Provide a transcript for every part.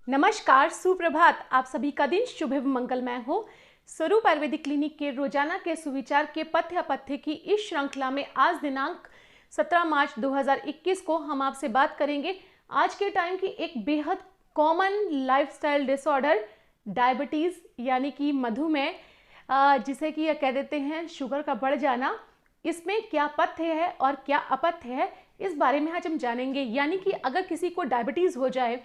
नमस्कार, सुप्रभात। आप सभी का दिन शुभ एवं मंगलमय हो। स्वरूप आयुर्वेदिक क्लिनिक के रोजाना के सुविचार के पथ्य अपथ्य की इस श्रृंखला में आज दिनांक 17 मार्च 2021 को हम आपसे बात करेंगे आज के टाइम की एक बेहद कॉमन लाइफस्टाइल डिसऑर्डर डायबिटीज यानी कि मधुमेह, जिसे कि कह देते हैं शुगर का बढ़ जाना। इसमें क्या पथ्य है और क्या अपथ्य है, इस बारे में आज हम जानेंगे। यानी कि अगर किसी को डायबिटीज हो जाए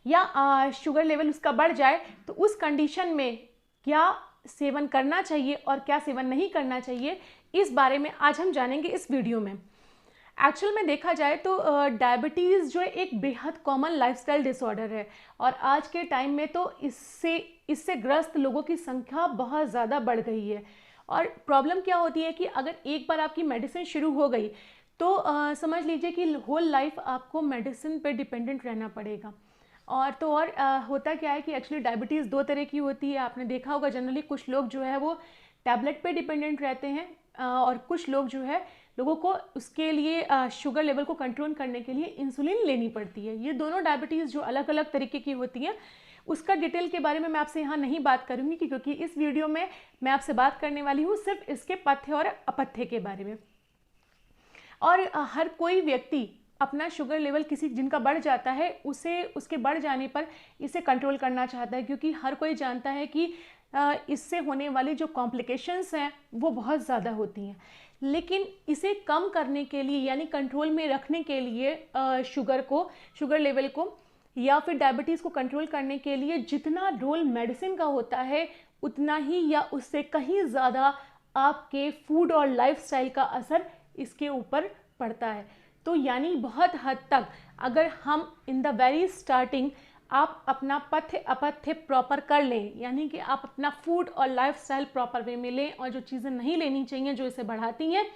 या शुगर लेवल उसका बढ़ जाए तो उस कंडीशन में क्या सेवन करना चाहिए और क्या सेवन नहीं करना चाहिए, इस बारे में आज हम जानेंगे इस वीडियो में। एक्चुअल में देखा जाए तो डायबिटीज़ जो है एक बेहद कॉमन लाइफस्टाइल डिसऑर्डर है और आज के टाइम में तो इससे ग्रस्त लोगों की संख्या बहुत ज़्यादा बढ़ गई है। और प्रॉब्लम क्या होती है कि अगर एक बार आपकी मेडिसिन शुरू हो गई तो समझ लीजिए कि होल लाइफ आपको मेडिसिन पे डिपेंडेंट रहना पड़ेगा। और होता क्या है कि एक्चुअली डायबिटीज़ दो तरह की होती है। आपने देखा होगा जनरली कुछ लोग जो है वो टैबलेट पे डिपेंडेंट रहते हैं और कुछ लोग जो है लोगों को उसके लिए शुगर लेवल को कंट्रोल करने के लिए इंसुलिन लेनी पड़ती है। ये दोनों डायबिटीज़ जो अलग अलग तरीके की होती हैं उसका डिटेल के बारे में मैं आपसे यहाँ नहीं बात करूँगी क्योंकि इस वीडियो में मैं आपसे बात करने वाली हूँ सिर्फ इसके पथ्य और अपथ्य के बारे में। और हर कोई व्यक्ति अपना शुगर लेवल किसी जिनका बढ़ जाता है उसे उसके बढ़ जाने पर इसे कंट्रोल करना चाहता है, क्योंकि हर कोई जानता है कि इससे होने वाली जो कॉम्प्लिकेशंस हैं वो बहुत ज़्यादा होती हैं। लेकिन इसे कम करने के लिए यानी कंट्रोल में रखने के लिए शुगर लेवल को या फिर डायबिटीज़ को कंट्रोल करने के लिए जितना रोल मेडिसिन का होता है उतना ही या उससे कहीं ज़्यादा आपके फूड और लाइफस्टाइल का असर इसके ऊपर पड़ता है। तो यानी बहुत हद तक अगर हम इन द वेरी स्टार्टिंग आप अपना पथ्य अपथ्य प्रॉपर कर लें, यानी कि आप अपना फूड और लाइफस्टाइल प्रॉपर वे में लें और जो चीज़ें नहीं लेनी चाहिए जो इसे बढ़ाती हैं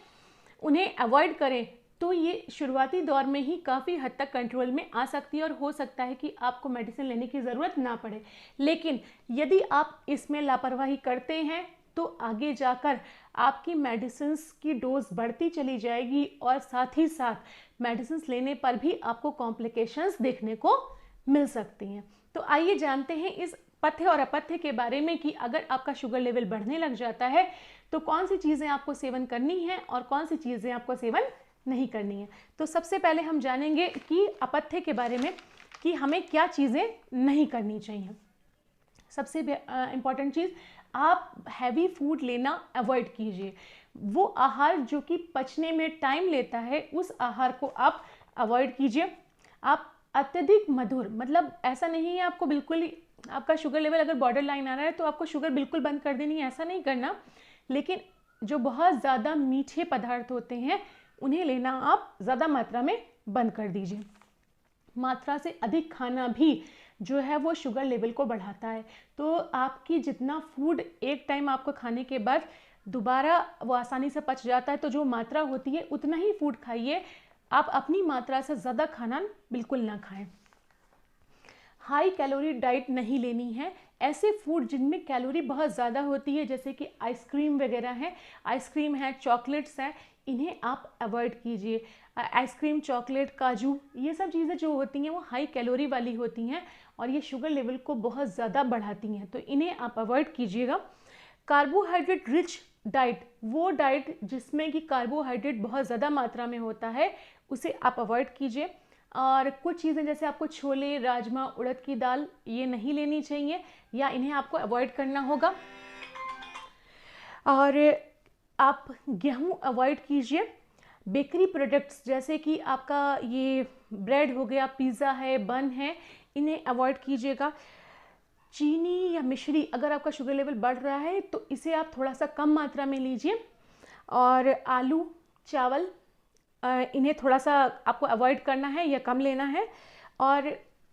उन्हें अवॉइड करें, तो ये शुरुआती दौर में ही काफ़ी हद तक कंट्रोल में आ सकती है और हो सकता है कि आपको मेडिसिन लेने की ज़रूरत ना पड़े। लेकिन यदि आप इसमें लापरवाही करते हैं तो आगे जाकर आपकी मेडिसिन्स की डोज बढ़ती चली जाएगी और साथ ही साथ मेडिसिन्स लेने पर भी आपको कॉम्प्लिकेशंस देखने को मिल सकती हैं। तो आइए जानते हैं इस पथ्य और अपथ्य के बारे में कि अगर आपका शुगर लेवल बढ़ने लग जाता है तो कौन सी चीज़ें आपको सेवन करनी है और कौन सी चीज़ें आपको सेवन नहीं करनी है। तो सबसे पहले हम जानेंगे कि अपथ्य के बारे में कि हमें क्या चीज़ें नहीं करनी चाहिए। सबसे इम्पॉर्टेंट चीज़, आप हैवी फूड लेना अवॉइड कीजिए। वो आहार जो कि पचने में टाइम लेता है उस आहार को आप अवॉइड कीजिए। आप अत्यधिक मधुर, मतलब ऐसा नहीं है आपको बिल्कुल ही आपका शुगर लेवल अगर बॉर्डर लाइन आ रहा है तो आपको शुगर बिल्कुल बंद कर देनी है, ऐसा नहीं करना। लेकिन जो बहुत ज़्यादा मीठे पदार्थ होते हैं उन्हें लेना आप ज़्यादा मात्रा में बंद कर दीजिए। मात्रा से अधिक खाना भी जो है वो शुगर लेवल को बढ़ाता है। तो आपकी जितना फूड एक टाइम आपको खाने के बाद दोबारा वो आसानी से पच जाता है, तो जो मात्रा होती है उतना ही फूड खाइए। आप अपनी मात्रा से ज़्यादा खाना बिल्कुल ना खाएं। हाई कैलोरी डाइट नहीं लेनी है। ऐसे फूड जिनमें कैलोरी बहुत ज़्यादा होती है जैसे कि आइसक्रीम वगैरह है, आइसक्रीम है, चॉकलेट्स हैं, इन्हें आप अवॉइड कीजिए। आइसक्रीम, चॉकलेट, काजू, ये सब चीज़ें जो होती हैं वो हाई कैलोरी वाली होती हैं और ये शुगर लेवल को बहुत ज़्यादा बढ़ाती हैं, तो इन्हें आप अवॉइड कीजिएगा। कार्बोहाइड्रेट रिच डाइट, वो डाइट जिसमें कि कार्बोहाइड्रेट बहुत ज़्यादा मात्रा में होता है, उसे आप अवॉइड कीजिए। और कुछ चीज़ें जैसे आपको छोले, राजमा, उड़द की दाल ये नहीं लेनी चाहिए या इन्हें आपको अवॉइड करना होगा। और आप गेहूँ अवॉइड कीजिए। बेकरी प्रोडक्ट्स जैसे कि आपका ये ब्रेड हो गया, पिज़्ज़ा है, बन है, इन्हें अवॉइड कीजिएगा। चीनी या मिश्री, अगर आपका शुगर लेवल बढ़ रहा है तो इसे आप थोड़ा सा कम मात्रा में लीजिए। और आलू, चावल, इन्हें थोड़ा सा आपको अवॉइड करना है या कम लेना है। और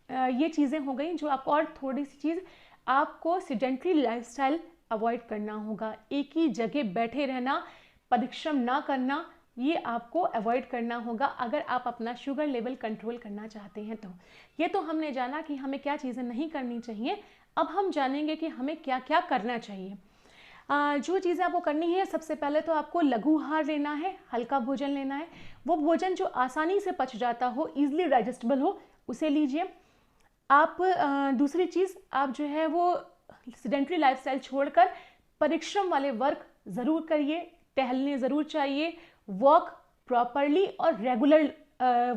ये चीज़ें हो गई जो आपको, और थोड़ी सी चीज़, आपको सेडेंटरी लाइफस्टाइल अवॉइड करना होगा। एक ही जगह बैठे रहना, परिश्रम ना करना, ये आपको अवॉइड करना होगा अगर आप अपना शुगर लेवल कंट्रोल करना चाहते हैं। तो ये तो हमने जाना कि हमें क्या चीज़ें नहीं करनी चाहिए। अब हम जानेंगे कि हमें क्या क्या करना चाहिए। जो चीज़ें आपको करनी है, सबसे पहले तो आपको लघु आहार लेना है, हल्का भोजन लेना है। वो भोजन जो आसानी से पच जाता हो, ईजिली डाइजेस्टेबल हो, उसे लीजिए। आप दूसरी चीज़, आप जो है वो सेडेंटरी लाइफस्टाइल छोड़कर परिश्रम वाले वर्क ज़रूर करिए, टहलने ज़रूर चाहिए, वॉक प्रॉपरली और रेगुलर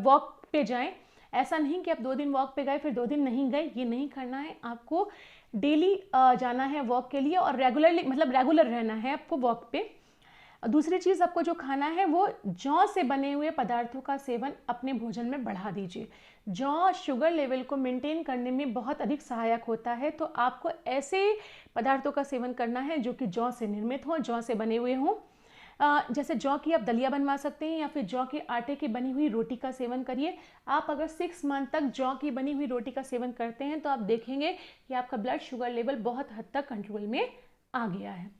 वॉक पे जाएं। ऐसा नहीं कि आप 2 दिन वॉक पे गए फिर 2 दिन नहीं गए, ये नहीं करना है। आपको डेली जाना है वॉक के लिए और रेगुलरली, मतलब रेगुलर रहना है आपको वॉक पे। दूसरी चीज़, आपको जो खाना है वो जौ से बने हुए पदार्थों का सेवन अपने भोजन में बढ़ा दीजिए। जौ शुगर लेवल को मेंटेन करने में बहुत अधिक सहायक होता है, तो आपको ऐसे पदार्थों का सेवन करना है जो कि जौ से निर्मित हों, जौ से बने हुए हों। जैसे जौ की आप दलिया बनवा सकते हैं या फिर जौ के आटे की बनी हुई रोटी का सेवन करिए। आप अगर 6 मंथ तक जौ की बनी हुई रोटी का सेवन करते हैं तो आप देखेंगे कि आपका ब्लड शुगर लेवल बहुत हद तक कंट्रोल में आ गया है।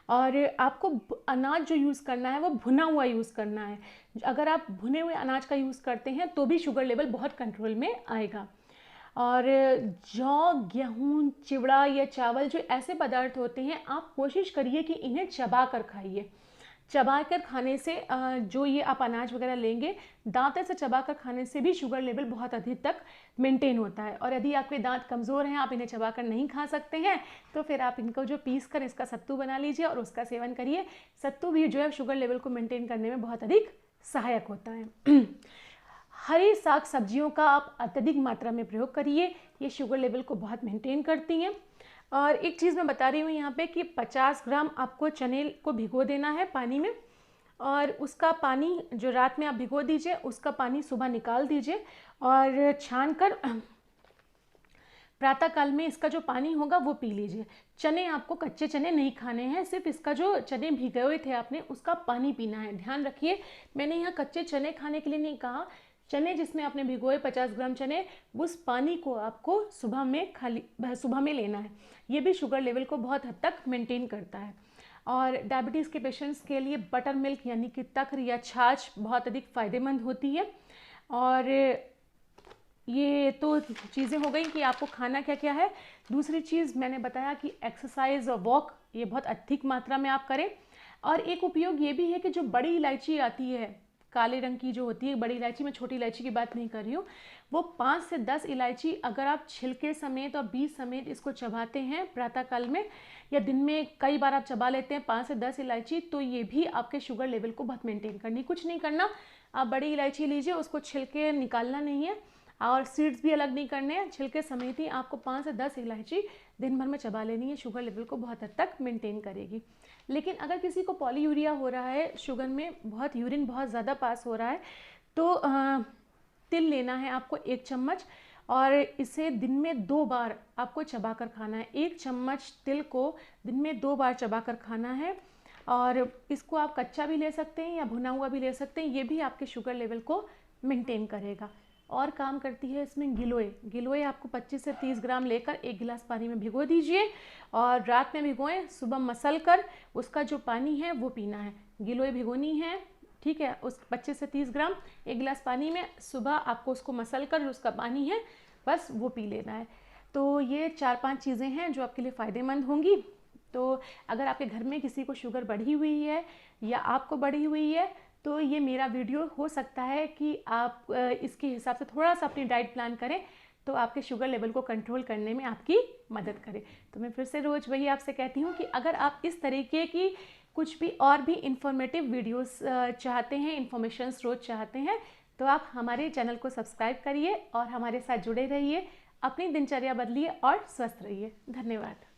और आपको अनाज जो यूज़ करना है वो भुना हुआ यूज़ करना है। अगर आप भुने हुए अनाज का यूज़ करते हैं तो भी शुगर लेवल बहुत कंट्रोल में आएगा। और जौ, गेहूँ, चिवड़ा या चावल जो ऐसे पदार्थ होते हैं, आप कोशिश करिए कि इन्हें चबा कर खाइए। चबा कर खाने से जो ये आप अनाज वगैरह लेंगे, दांत से चबा कर खाने से भी शुगर लेवल बहुत अधिक तक मेंटेन होता है। और यदि आपके दांत कमज़ोर हैं, आप इन्हें चबा कर नहीं खा सकते हैं, तो फिर आप इनको जो पीस कर इसका सत्तू बना लीजिए और उसका सेवन करिए। सत्तू भी जो है शुगर लेवल को मेंटेन करने में बहुत अधिक सहायक होता है। हरी साग सब्जियों का आप अत्यधिक मात्रा में प्रयोग करिए, ये शुगर लेवल को बहुत मेंटेन करती हैं। और एक चीज़ मैं बता रही हूँ यहाँ पे कि 50 ग्राम आपको चने को भिगो देना है पानी में, और उसका पानी जो रात में आप भिगो दीजिए, उसका पानी सुबह निकाल दीजिए और छान कर प्रातःकाल में इसका जो पानी होगा वो पी लीजिए। चने आपको कच्चे चने नहीं खाने हैं, सिर्फ इसका जो चने भिगोए हुए थे आपने उसका पानी पीना है। ध्यान रखिए, मैंने यहाँ कच्चे चने खाने के लिए नहीं कहा। चने जिसमें आपने भिगोए 50 ग्राम चने, उस पानी को आपको सुबह में लेना है। ये भी शुगर लेवल को बहुत हद तक मेंटेन करता है। और डायबिटीज़ के पेशेंट्स के लिए बटर मिल्क यानी कि तक्र या छाछ बहुत अधिक फ़ायदेमंद होती है। और ये तो चीज़ें हो गई कि आपको खाना क्या क्या है। दूसरी चीज़ मैंने बताया कि एक्सरसाइज और वॉक ये बहुत अधिक मात्रा में आप करें। और एक उपयोग ये भी है कि जो बड़ी इलायची आती है, काले रंग की जो होती है बड़ी इलायची, मैं छोटी इलायची की बात नहीं कर रही हूँ, वो 5 से 10 इलायची अगर आप छिलके समेत और बीज समेत इसको चबाते हैं प्रातःकाल में, या दिन में कई बार आप चबा लेते हैं 5 से 10 इलायची, तो ये भी आपके शुगर लेवल को बहुत मेंटेन करनी। कुछ नहीं करना, आप बड़ी इलायची लीजिए, उसको छिलके निकालना नहीं है और सीड्स भी अलग नहीं करने हैं, छिलके समेत ही आपको 5 से 10 इलायची दिन भर में चबा लेनी है। शुगर लेवल को बहुत हद तक मेंटेन करेगी। लेकिन अगर किसी को पॉलीयूरिया हो रहा है, शुगर में बहुत यूरिन बहुत ज़्यादा पास हो रहा है, तो तिल लेना है आपको 1 चम्मच, और इसे दिन में 2 बार आपको चबा कर खाना है। 1 चम्मच तिल को दिन में 2 बार चबा कर खाना है। और इसको आप कच्चा भी ले सकते हैं या भुना हुआ भी ले सकते हैं, ये भी आपके शुगर लेवल को मेंटेन करेगा। और काम करती है इसमें गिलोय। गिलोय आपको 25 से 30 ग्राम लेकर 1 गिलास पानी में भिगो दीजिए और रात में भिगोएं, सुबह मसल कर उसका जो पानी है वो पीना है। गिलोय भिगोनी है, ठीक है, उस 25 से 30 ग्राम 1 गिलास पानी में, सुबह आपको उसको मसल कर उसका पानी है बस वो पी लेना है। तो ये 4-5 चीज़ें हैं जो आपके लिए फ़ायदेमंद होंगी। तो अगर आपके घर में किसी को शुगर बढ़ी हुई है या आपको बढ़ी हुई है, तो ये मेरा वीडियो हो सकता है कि आप इसके हिसाब से थोड़ा सा अपनी डाइट प्लान करें, तो आपके शुगर लेवल को कंट्रोल करने में आपकी मदद करे। तो मैं फिर से रोज़ वही आपसे कहती हूँ कि अगर आप इस तरीके की कुछ भी और भी इंफॉर्मेटिव वीडियोस चाहते हैं, इन्फॉर्मेशंस रोज़ चाहते हैं, तो आप हमारे चैनल को सब्सक्राइब करिए और हमारे साथ जुड़े रहिए। अपनी दिनचर्या बदलिए और स्वस्थ रहिए। धन्यवाद।